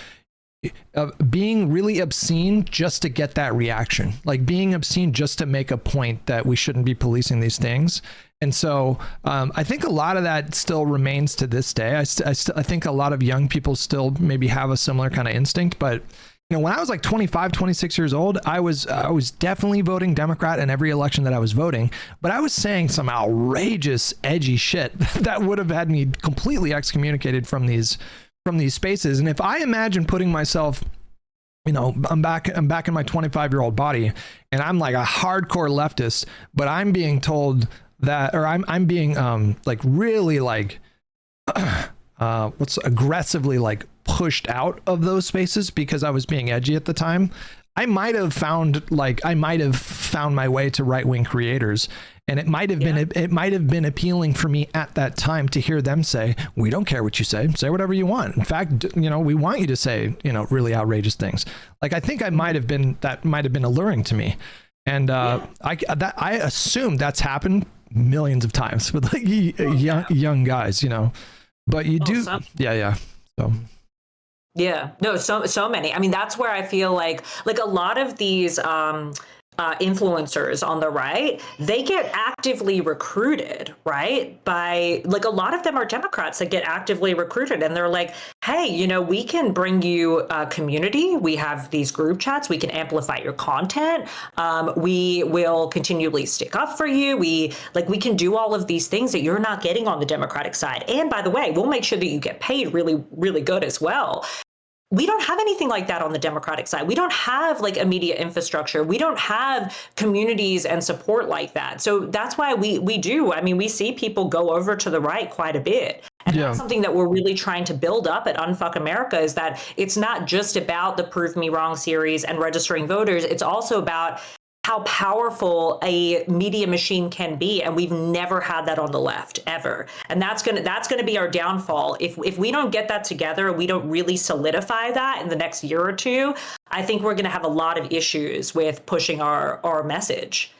being really obscene just to get that reaction, like being obscene just to make a point that we shouldn't be policing these things. And so I think a lot of that still remains to this day. I think a lot of young people still maybe have a similar kind of instinct, but you know, when I was like 25, 26 years old, I was definitely voting Democrat in every election that I was voting, but I was saying some outrageous, edgy shit that would have had me completely excommunicated from these spaces. And if I imagine putting myself, you know, I'm back in my 25-year-old body, and I'm like a hardcore leftist, but I'm being told that, or I'm being like really like aggressively like pushed out of those spaces because I was being edgy at the time. I might have found my way to right-wing creators, and it might have been appealing for me at that time to hear them say, we don't care what you say whatever you want. In fact, you know, we want you to say, you know, really outrageous things. Like, I think that might have been alluring to me. And I assume that's happened millions of times with like young guys, you know, but you do. Yeah. So. Yeah, no, so many. I mean, that's where I feel like a lot of these influencers on the right, they get actively recruited, right? By like, a lot of them are Democrats that get actively recruited, and they're like, hey, you know, we can bring you a community. We have these group chats. We can amplify your content. We will continually stick up for you. We can do all of these things that you're not getting on the Democratic side. And by the way, we'll make sure that you get paid really, really good as well. We don't have anything like that on the Democratic side. We don't have like a media infrastructure. We don't have communities and support like that. So that's why we do. I mean, we see people go over to the right quite a bit. And that's something that we're really trying to build up at Unfuck America, is that it's not just about the Prove Me Wrong series and registering voters. It's also about how powerful a media machine can be, and we've never had that on the left ever. And that's gonna be our downfall if we don't get that together. We don't really solidify that in the next year or two. I think we're gonna have a lot of issues with pushing our message.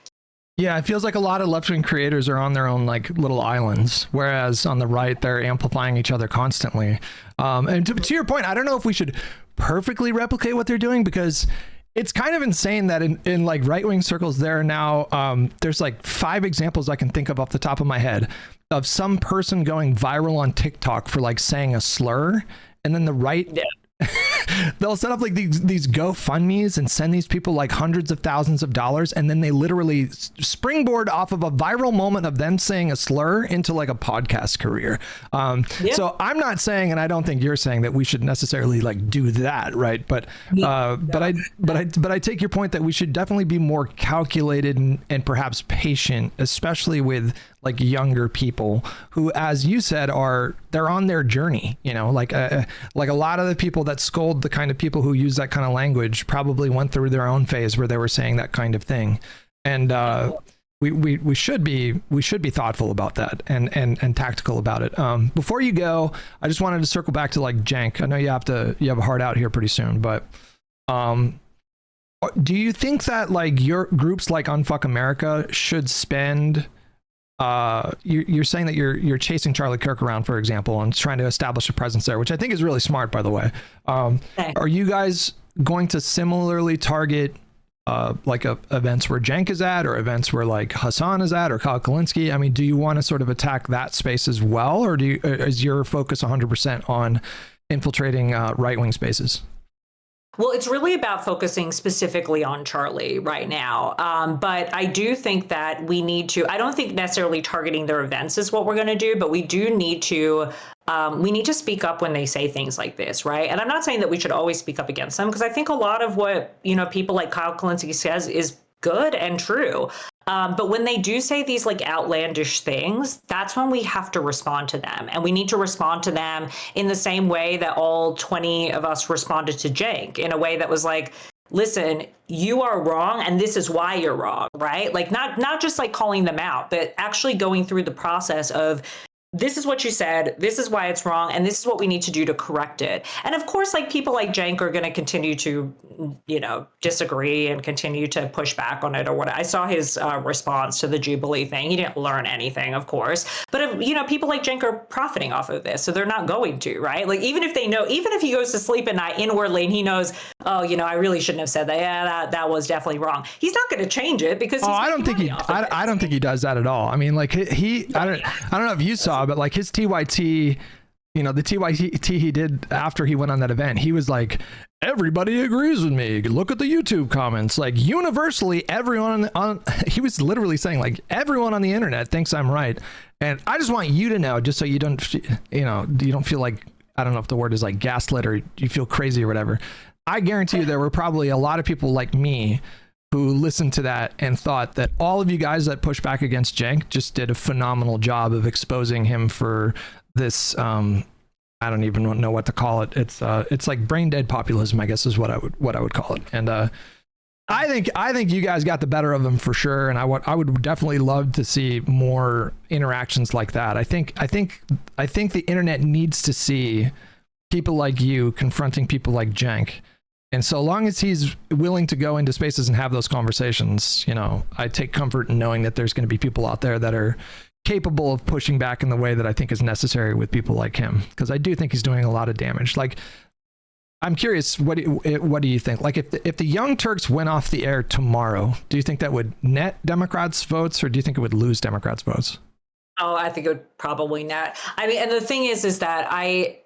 Yeah, it feels like a lot of left-wing creators are on their own like little islands, whereas on the right they're amplifying each other constantly. And to your point, I don't know if we should perfectly replicate what they're doing, because it's kind of insane that in like right-wing circles there are now, there's like 5 examples I can think of off the top of my head of some person going viral on TikTok for like saying a slur, and then the right they'll set up like these GoFundMes and send these people like hundreds of thousands of dollars, and then they literally springboard off of a viral moment of them saying a slur into like a podcast career. So I'm not saying, and I don't think you're saying, that we should necessarily like do that, right? But I take your point that we should definitely be more calculated and perhaps patient, especially with like younger people who, as you said, they're on their journey, like a lot of the people that scold the kind of people who use that kind of language probably went through their own phase where they were saying that kind of thing. And we should be thoughtful about that and tactical about it. Before you go, I just wanted to circle back to like Cenk. I know you have a hard out here pretty soon, but do you think that like your groups like Unfuck America should spend you're saying that you're chasing Charlie Kirk around, for example, and trying to establish a presence there, which I think is really smart, by the way. Are you guys going to similarly target like events where Cenk is at, or events where like Hassan is at, or Kyle Kalinske? I mean, do you want to sort of attack that space as well, or is your focus 100% on infiltrating right-wing spaces? Well, it's really about focusing specifically on Charlie right now. But I do think that we need to, I don't think necessarily targeting their events is what we're going to do, but we do need to speak up when they say things like this, right? And I'm not saying that we should always speak up against them, because I think a lot of what, people like Kyle Kalinske says is good and true. But when they do say these like outlandish things, that's when we have to respond to them. And we need to respond to them in the same way that all 20 of us responded to Cenk, in a way that was like, listen, you are wrong, and this is why you're wrong, right? Like not just like calling them out, but actually going through the process of, this is what you said, this is why it's wrong, and this is what we need to do to correct it. And of course, like people like Cenk are going to continue to, disagree and continue to push back on it or what. I saw his response to the Jubilee thing. He didn't learn anything, of course. But, people like Cenk are profiting off of this, so they're not going to, right? Like even if he goes to sleep at night inwardly and he knows, I really shouldn't have said that. Yeah, that was definitely wrong. He's not going to change it because I don't think he does that at all. I mean, like I don't know if you saw, but like his TYT, the TYT he did after he went on that event, he was like, everybody agrees with me. Look at the YouTube comments. Like universally, everyone he was literally saying like everyone on the internet thinks I'm right. And I just want you to know, just so you don't feel like, I don't know if the word is like gaslit or you feel crazy or whatever. I guarantee you there were probably a lot of people like me who listened to that and thought that all of you guys that push back against Cenk just did a phenomenal job of exposing him for this. I don't even know what to call it. It's like brain dead populism, I guess, is what I would call it. And I think you guys got the better of him for sure. And I would definitely love to see more interactions like that. I think the internet needs to see people like you confronting people like Cenk. And so long as he's willing to go into spaces and have those conversations, I take comfort in knowing that there's going to be people out there that are capable of pushing back in the way that I think is necessary with people like him, because I do think he's doing a lot of damage. Like, I'm curious, what do you think? Like, if the Young Turks went off the air tomorrow, do you think that would net Democrats votes, or do you think it would lose Democrats votes? Oh, I think it would probably not. I mean, and the thing is that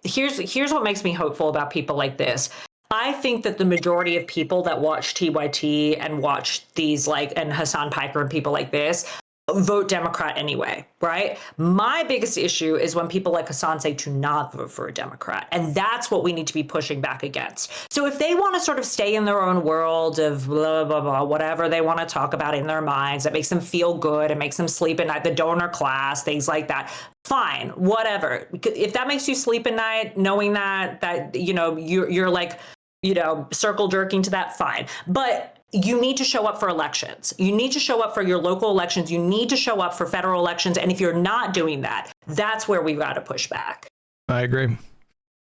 here's what makes me hopeful about people like this. I think that the majority of people that watch TYT and watch these and Hassan Piker and people like this vote Democrat anyway, right? My biggest issue is when people like Hassan say to not vote for a Democrat. And that's what we need to be pushing back against. So if they want to sort of stay in their own world of blah, blah, blah, whatever they want to talk about in their minds, that makes them feel good and makes them sleep at night, the donor class, things like that, fine, whatever. If that makes you sleep at night, knowing that you're like, circle jerking to that, fine. But you need to show up for elections. You need to show up for your local elections. You need to show up for federal elections. And if you're not doing that, that's where we've got to push back. I agree.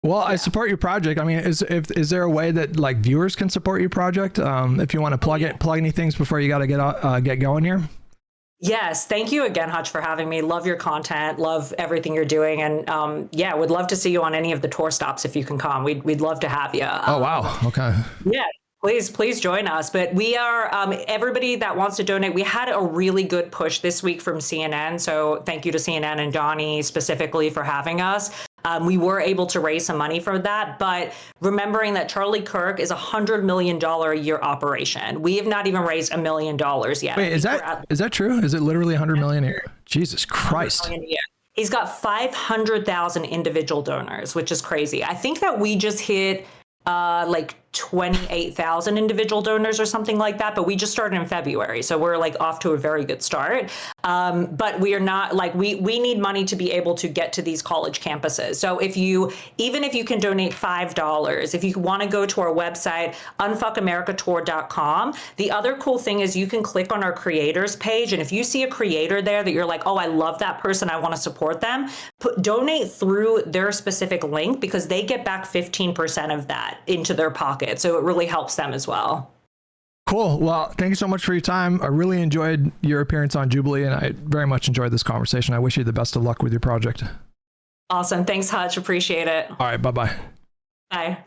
Well, I support your project. I mean, is there a way that like viewers can support your project? If you want to plug any things before you got to get going here? Yes. Thank you again, Hutch, for having me. Love your content. Love everything you're doing. And would love to see you on any of the tour stops if you can come. We'd love to have you. Oh, wow. Okay. Yeah. Please join us. But we are, everybody that wants to donate, we had a really good push this week from CNN. So thank you to CNN and Donnie specifically for having us. We were able to raise some money for that, but remembering that Charlie Kirk is $100 million a year operation. We have not even raised $1 million yet. Wait, is that true? Is it literally 100 million a year? Jesus Christ. He's got 500,000 individual donors, which is crazy. I think that we just hit like 28,000 individual donors or something like that, but we just started in February, so we're like off to a very good start. But we are not like we need money to be able to get to these college campuses. So even if you can donate $5, if you want to go to our website unfuckamericatour.com, the other cool thing is you can click on our creators page, and if you see a creator there that you're like, oh, I love that person, I want to support them, donate through their specific link, because they get back 15% of that into their pocket. So it really helps them as well. Cool. Well, thank you so much for your time. I really enjoyed your appearance on Jubilee, and I very much enjoyed this conversation. I wish you the best of luck with your project. Awesome. Thanks, Hutch. Appreciate it. All right. Bye-bye. Bye.